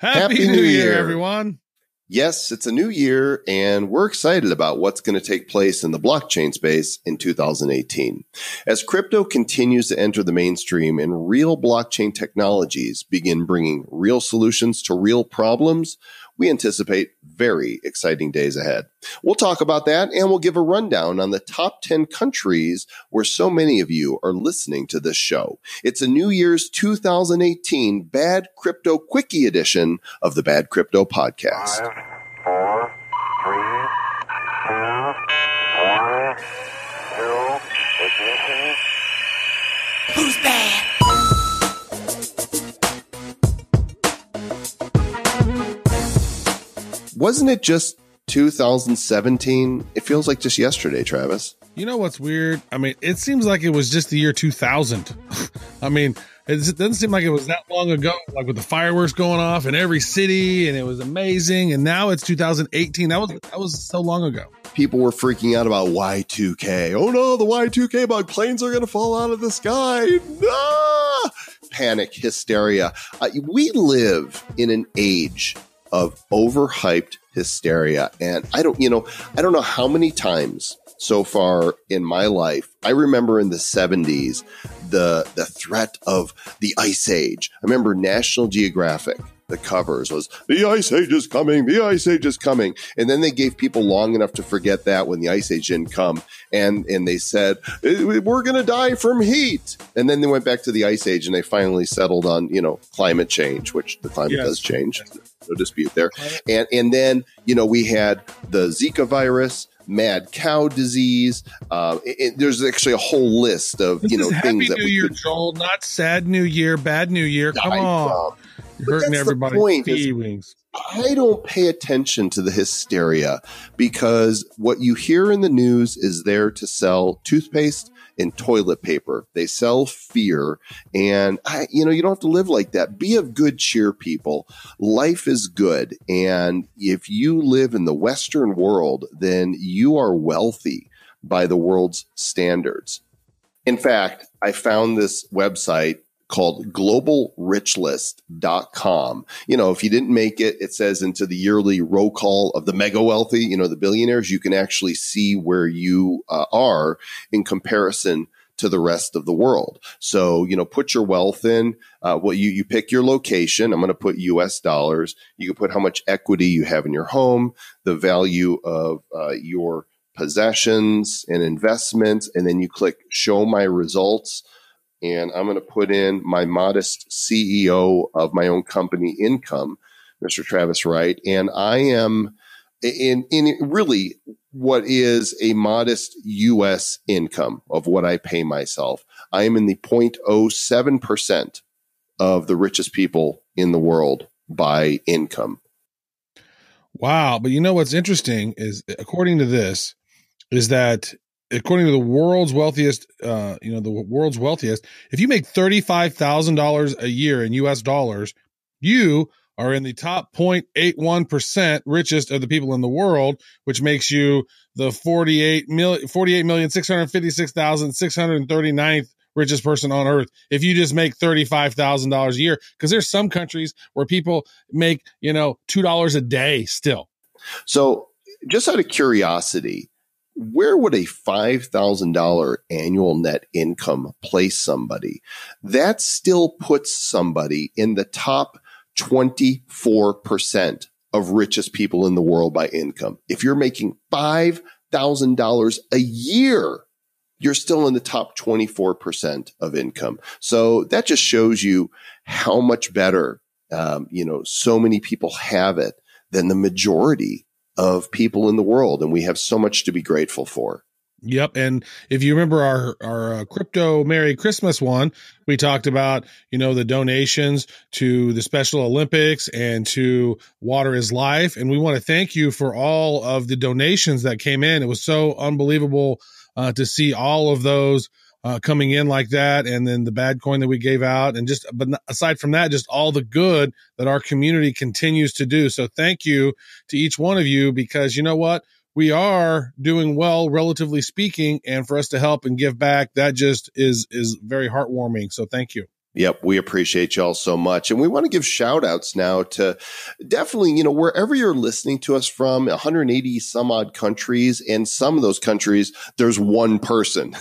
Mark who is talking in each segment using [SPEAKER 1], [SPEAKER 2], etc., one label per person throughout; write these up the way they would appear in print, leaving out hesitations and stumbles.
[SPEAKER 1] Happy New Year, everyone.
[SPEAKER 2] Yes, it's a new year, and we're excited about what's going to take place in the blockchain space in 2018. As crypto continues to enter the mainstream and real blockchain technologies begin bringing real solutions to real problems, we anticipate very exciting days ahead. We'll talk about that, and we'll give a rundown on the top 10 countries where so many of you are listening to this show. It's a New Year's 2018 Bad Crypto Quickie edition of the Bad Crypto Podcast.
[SPEAKER 3] 5, 4, 3, 2, 1, 0, ignition.
[SPEAKER 4] Who's bad?
[SPEAKER 2] Wasn't it just 2017? It feels like just yesterday, Travis.
[SPEAKER 1] You know what's weird? I mean, it seems like it was just the year 2000. I mean, it doesn't seem like it was that long ago, like with the fireworks going off in every city, and it was amazing. And now it's 2018. That was so long ago.
[SPEAKER 2] People were freaking out about Y2K. Oh no, the Y2K bug, planes are going to fall out of the sky. No! Panic, hysteria. We live in an age of overhyped hysteria. And I don't know how many times so far in my life, I remember in the 70s, the threat of the Ice Age. I remember National Geographic, the covers was, the Ice Age is coming, the Ice Age is coming. And then they gave people long enough to forget that when the Ice Age didn't come. And they said, we're going to die from heat. And then they went back to the Ice Age and they finally settled on, climate change, which the climate does change. No dispute there. And then, we had the Zika virus, mad cow disease. There's actually a whole list of, things
[SPEAKER 1] Happy
[SPEAKER 2] that
[SPEAKER 1] New Year, Joel, not sad New Year, bad New Year. Come on. You're hurting everybody's feelings.
[SPEAKER 2] I don't pay attention to the hysteria because what you hear in the news is there to sell toothpaste and toilet paper. They sell fear. And, you don't have to live like that. Be of good cheer, people. Life is good. And if you live in the Western world, then you are wealthy by the world's standards. In fact, I found this website called globalrichlist.com. If you didn't make it, it says into the yearly roll call of the mega wealthy, the billionaires, you can actually see where you are in comparison to the rest of the world. So, put your wealth in, you pick your location. I'm going to put US dollars. You can put how much equity you have in your home, the value of your possessions and investments, and then you click show my results. And I'm going to put in my modest CEO of my own company income, Mr. Travis Wright. And I am in really what is a modest U.S. income of what I pay myself. I am in the 0.07% of the richest people in the world by income.
[SPEAKER 1] Wow. But what's interesting is, according to this, is that according to the world's wealthiest, if you make $35,000 a year in US dollars, you are in the top 0.81% richest of the people in the world, which makes you the 48,656,639th richest person on earth. If you just make $35,000 a year, because there's some countries where people make, $2 a day still.
[SPEAKER 2] So just out of curiosity, where would a $5,000 annual net income place somebody? That still puts somebody in the top 24% of richest people in the world by income. If you're making $5,000 a year, you're still in the top 24% of income. So that just shows you how much better, so many people have it than the majority of people in the world. And we have so much to be grateful for.
[SPEAKER 1] Yep. And if you remember our crypto Merry Christmas one, we talked about, the donations to the Special Olympics and to Water is Life. And we want to thank you for all of the donations that came in. It was so unbelievable to see all of those coming in like that. And then the bad coin that we gave out, and but aside from that, just all the good that our community continues to do. So thank you to each one of you, because you know what? We are doing well, relatively speaking, and for us to help and give back, that just is very heartwarming. So thank you.
[SPEAKER 2] Yep, we appreciate y'all so much. And we want to give shout outs now to definitely, wherever you're listening to us from, 180 some odd countries. And some of those countries, there's one person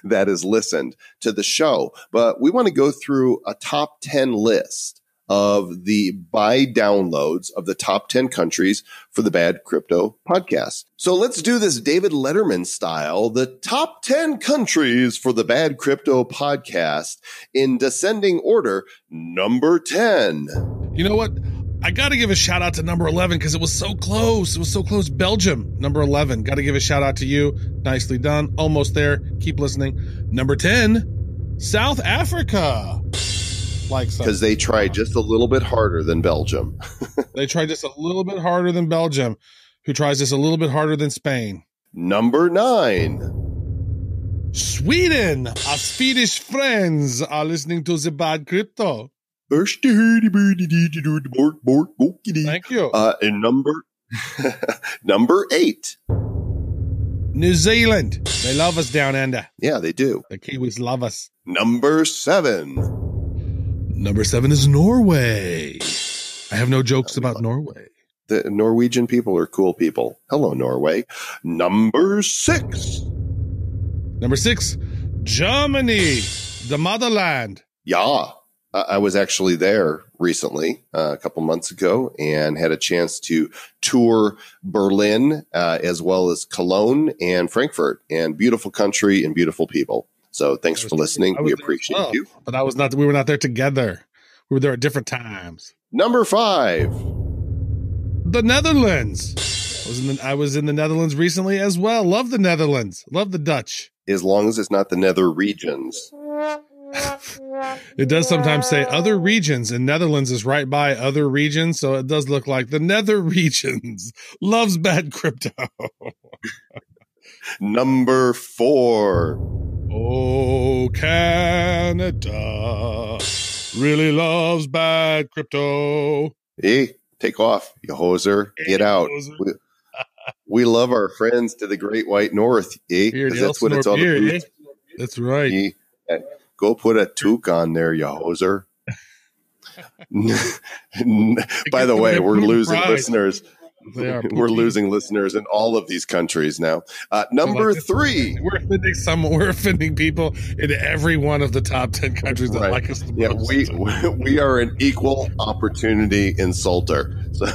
[SPEAKER 2] that has listened to the show. But we want to go through a top 10 list of the buy downloads of the top 10 countries for the Bad Crypto podcast. So let's do this David Letterman style, the top 10 countries for the Bad Crypto podcast in descending order. Number 10.
[SPEAKER 1] You know what? I got to give a shout out to number 11 because it was so close. It was so close. Belgium, number 11. Got to give a shout out to you. Nicely done. Almost there. Keep listening. Number 10, South Africa.
[SPEAKER 2] Because they tried just a little bit harder than Belgium.
[SPEAKER 1] They tried just a little bit harder than Belgium, who tries just a little bit harder than Spain.
[SPEAKER 2] Number 9.
[SPEAKER 1] Sweden. Our Swedish friends are listening to the Bad Crypto.
[SPEAKER 2] Thank
[SPEAKER 1] you.
[SPEAKER 2] And number 8.
[SPEAKER 1] New Zealand. They love us down under.
[SPEAKER 2] Yeah, they do.
[SPEAKER 1] The Kiwis love us.
[SPEAKER 2] Number 7.
[SPEAKER 1] Number 7 is Norway. I have no jokes about Norway.
[SPEAKER 2] The Norwegian people are cool people. Hello, Norway. Number 6.
[SPEAKER 1] Number 6, Germany, the motherland.
[SPEAKER 2] Yeah. I was actually there recently, a couple months ago, and had a chance to tour Berlin, as well as Cologne and Frankfurt, and beautiful country and beautiful people. So thanks for listening. We appreciate you.
[SPEAKER 1] But we were not there together. We were there at different times.
[SPEAKER 2] Number 5.
[SPEAKER 1] The Netherlands. I was in the Netherlands recently as well. Love the Netherlands. Love the Dutch.
[SPEAKER 2] As long as it's not the nether regions.
[SPEAKER 1] It does sometimes say other regions, and Netherlands is right by other regions, so it does look like the nether regions. Loves Bad Crypto.
[SPEAKER 2] Number 4.
[SPEAKER 1] Oh, Canada really loves Bad Crypto.
[SPEAKER 2] Hey, take off, you hoser. Get out. We love our friends to the Great White North, because that's what it's all about.
[SPEAKER 1] That's right.
[SPEAKER 2] Go put a toque on there, you hoser. By the way, we're losing listeners. We're losing listeners in all of these countries now. Number 3.
[SPEAKER 1] We're offending people in every one of the top 10 countries that like us the most.
[SPEAKER 2] Yeah, we are an equal opportunity insulter. So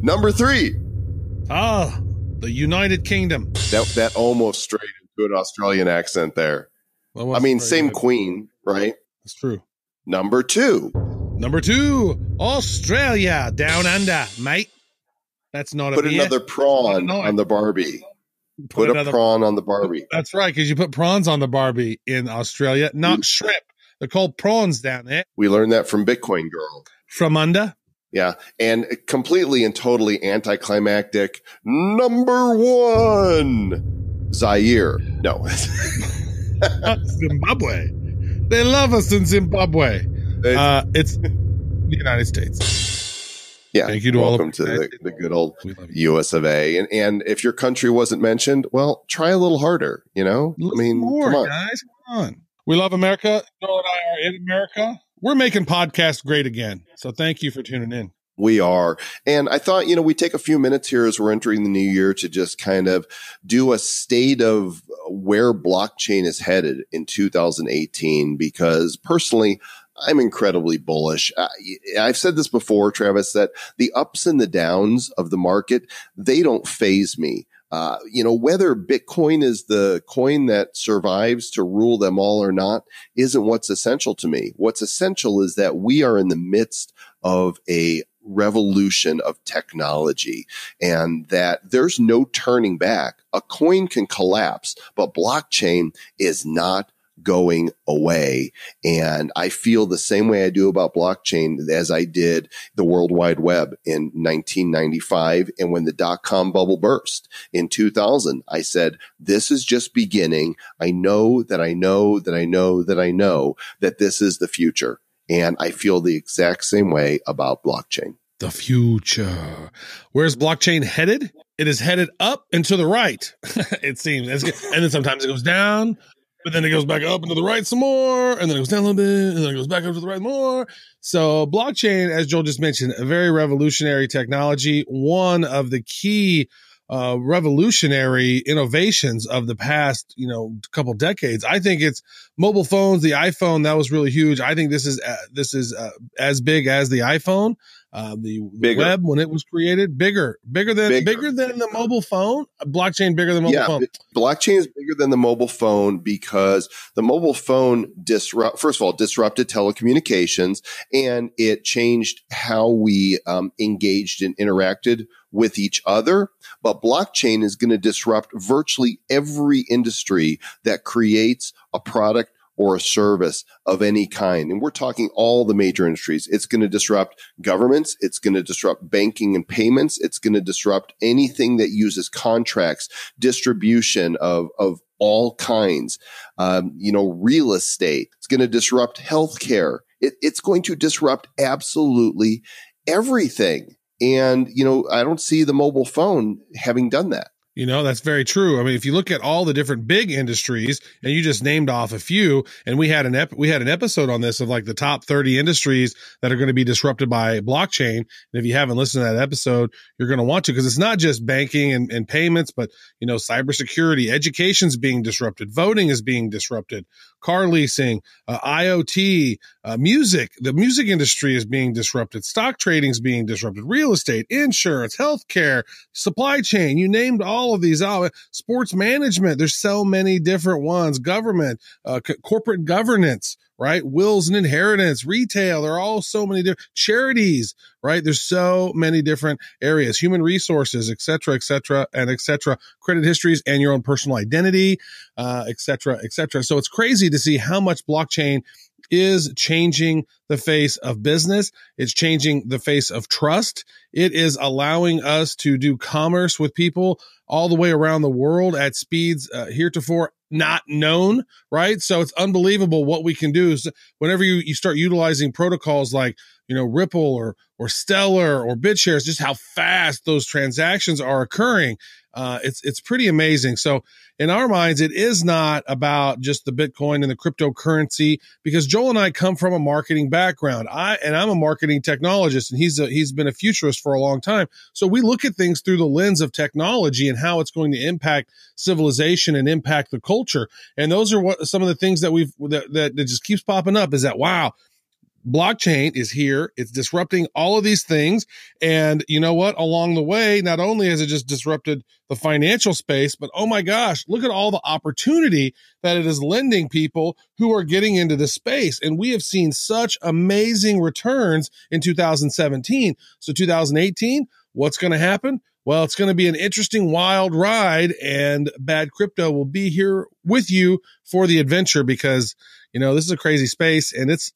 [SPEAKER 2] Number 3.
[SPEAKER 1] The United Kingdom.
[SPEAKER 2] That almost strayed into an Australian accent there. I mean, same good. Queen, right?
[SPEAKER 1] That's true.
[SPEAKER 2] Number 2.
[SPEAKER 1] Australia, down under, mate. That's not
[SPEAKER 2] Put another prawn on the Barbie. Put a prawn on the Barbie.
[SPEAKER 1] That's right, because you put prawns on the Barbie in Australia, not shrimp. They're called prawns down there.
[SPEAKER 2] We learned that from Bitcoin Girl.
[SPEAKER 1] From under?
[SPEAKER 2] Yeah, and completely and totally anticlimactic. Number 1, Zaire. No.
[SPEAKER 1] Zimbabwe. They love us in Zimbabwe. It's the United States.
[SPEAKER 2] Yeah.
[SPEAKER 1] Thank you to
[SPEAKER 2] welcome to the good old US of A. And if your country wasn't mentioned, well, try a little harder,
[SPEAKER 1] Come on, guys. Come on. We love America. Noel and I are in America. We're making podcasts great again. So thank you for tuning in.
[SPEAKER 2] We are. And I thought, we take a few minutes here as we're entering the new year to just kind of do a state of where blockchain is headed in 2018, because personally, I'm incredibly bullish. I've said this before, Travis, that the ups and the downs of the market, they don't faze me. Whether Bitcoin is the coin that survives to rule them all or not isn't what's essential to me. What's essential is that we are in the midst of a revolution of technology, and that there's no turning back. A coin can collapse, but blockchain is not going away. And I feel the same way I do about blockchain as I did the World Wide Web in 1995. And when the dot-com bubble burst in 2000, I said, this is just beginning. I know that this is the future. And I feel the exact same way about blockchain.
[SPEAKER 1] The future. Where's blockchain headed? It is headed up and to the right, it seems. And then sometimes it goes down but then it goes back up and to the right some more, and then it goes down a little bit, and then it goes back up to the right more. So blockchain, as Joel just mentioned, a very revolutionary technology, one of the key revolutionary innovations of the past, couple decades. I think it's mobile phones, the iPhone, that was really huge. I think this is as big as the iPhone, the web when it was created, bigger than the mobile phone. Blockchain bigger than mobile phone.
[SPEAKER 2] Blockchain is bigger than the mobile phone because the mobile phone disrupted telecommunications, and it changed how we engaged and interacted with each other. But blockchain is going to disrupt virtually every industry that creates a product or a service of any kind. And we're talking all the major industries. It's going to disrupt governments. It's going to disrupt banking and payments. It's going to disrupt anything that uses contracts, distribution of all kinds, real estate. It's going to disrupt healthcare. It's going to disrupt absolutely everything. And, I don't see the mobile phone having done that.
[SPEAKER 1] That's very true. I mean, if you look at all the different big industries, and you just named off a few, and we had an episode on this of like the top 30 industries that are going to be disrupted by blockchain. And if you haven't listened to that episode, you're going to want to, because it's not just banking and payments, but cybersecurity, education's being disrupted, voting is being disrupted, car leasing, IoT, music. The music industry is being disrupted. Stock trading is being disrupted. Real estate, insurance, healthcare, supply chain. You named all of these out. Sports management. There's so many different ones. Government, corporate governance, right? Wills and inheritance, retail. There are all so many different charities, right? There's so many different areas, human resources, et cetera, credit histories and your own personal identity, et cetera. So it's crazy to see how much blockchain is changing the face of business. It's changing the face of trust. It is allowing us to do commerce with people all the way around the world at speeds heretofore not known, right? So it's unbelievable what we can do. So whenever you start utilizing protocols like, Ripple or Stellar or BitShares, just how fast those transactions are occurring. It's pretty amazing. So in our minds, it is not about just the Bitcoin and the cryptocurrency, because Joel and I come from a marketing background. I'm a marketing technologist, and he's been a futurist for a long time. So we look at things through the lens of technology and how it's going to impact civilization and impact the culture. And those are some of the things that that just keeps popping up, is that, wow, blockchain is here. It's disrupting all of these things. And you know what? Along the way, not only has it just disrupted the financial space, but oh my gosh, look at all the opportunity that it is lending people who are getting into this space. And we have seen such amazing returns in 2017. So 2018, what's going to happen? Well, it's going to be an interesting, wild ride, and Bad Crypto will be here with you for the adventure, because this is a crazy space, and it's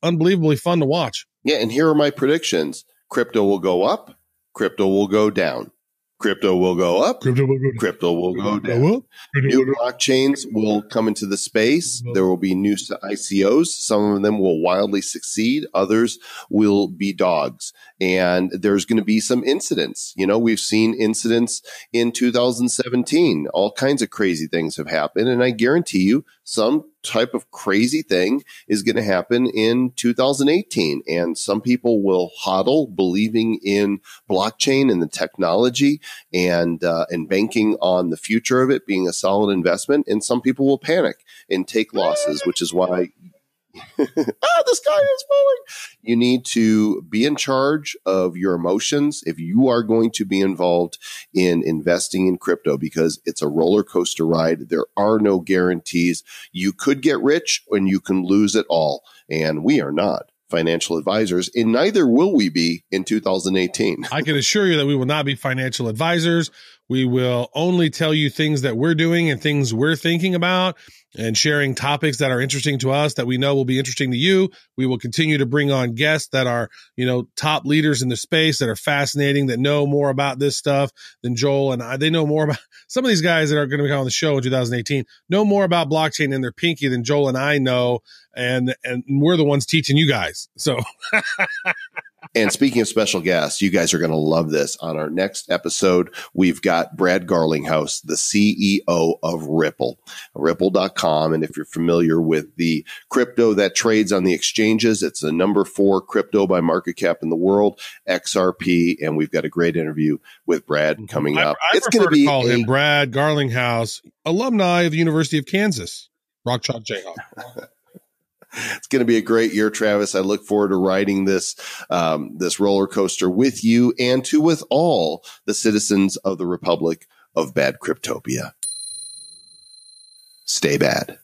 [SPEAKER 1] unbelievably fun to watch.
[SPEAKER 2] Yeah, and here are my predictions. Crypto will go up. Crypto will go down. Crypto will go up. Crypto will go down. Crypto will go down. New blockchains will come into the space. There will be new ICOs. Some of them will wildly succeed. Others will be dogs. And there's going to be some incidents. We've seen incidents in 2017. All kinds of crazy things have happened. And I guarantee you, some type of crazy thing is going to happen in 2018. And some people will hodl, believing in blockchain and the technology and banking on the future of it being a solid investment. And some people will panic and take losses, which is why the sky is falling. You need to be in charge of your emotions if you are going to be involved in investing in crypto, because it's a roller coaster ride. There are no guarantees. You could get rich and you can lose it all. And we are not financial advisors, and neither will we be in 2018.
[SPEAKER 1] I can assure you that we will not be financial advisors. We will only tell you things that we're doing and things we're thinking about, and sharing topics that are interesting to us that we know will be interesting to you. We will continue to bring on guests that are, top leaders in the space, that are fascinating, that know more about this stuff than Joel and I. They know more about, some of these guys that are going to be on the show in 2018 know more about blockchain in their pinky than Joel and I know. And we're the ones teaching you guys. So
[SPEAKER 2] And speaking of special guests, you guys are going to love this. On our next episode, we've got Brad Garlinghouse, the CEO of Ripple, Ripple.com. And if you're familiar with the crypto that trades on the exchanges, it's the number 4 crypto by market cap in the world, XRP. And we've got a great interview with Brad coming up.
[SPEAKER 1] It's going to be call him Brad Garlinghouse, alumni of the University of Kansas, Rock Chalk Jayhawk.
[SPEAKER 2] It's going to be a great year, Travis. I look forward to riding this roller coaster with you and with all the citizens of the Republic of Bad Cryptopia. Stay bad.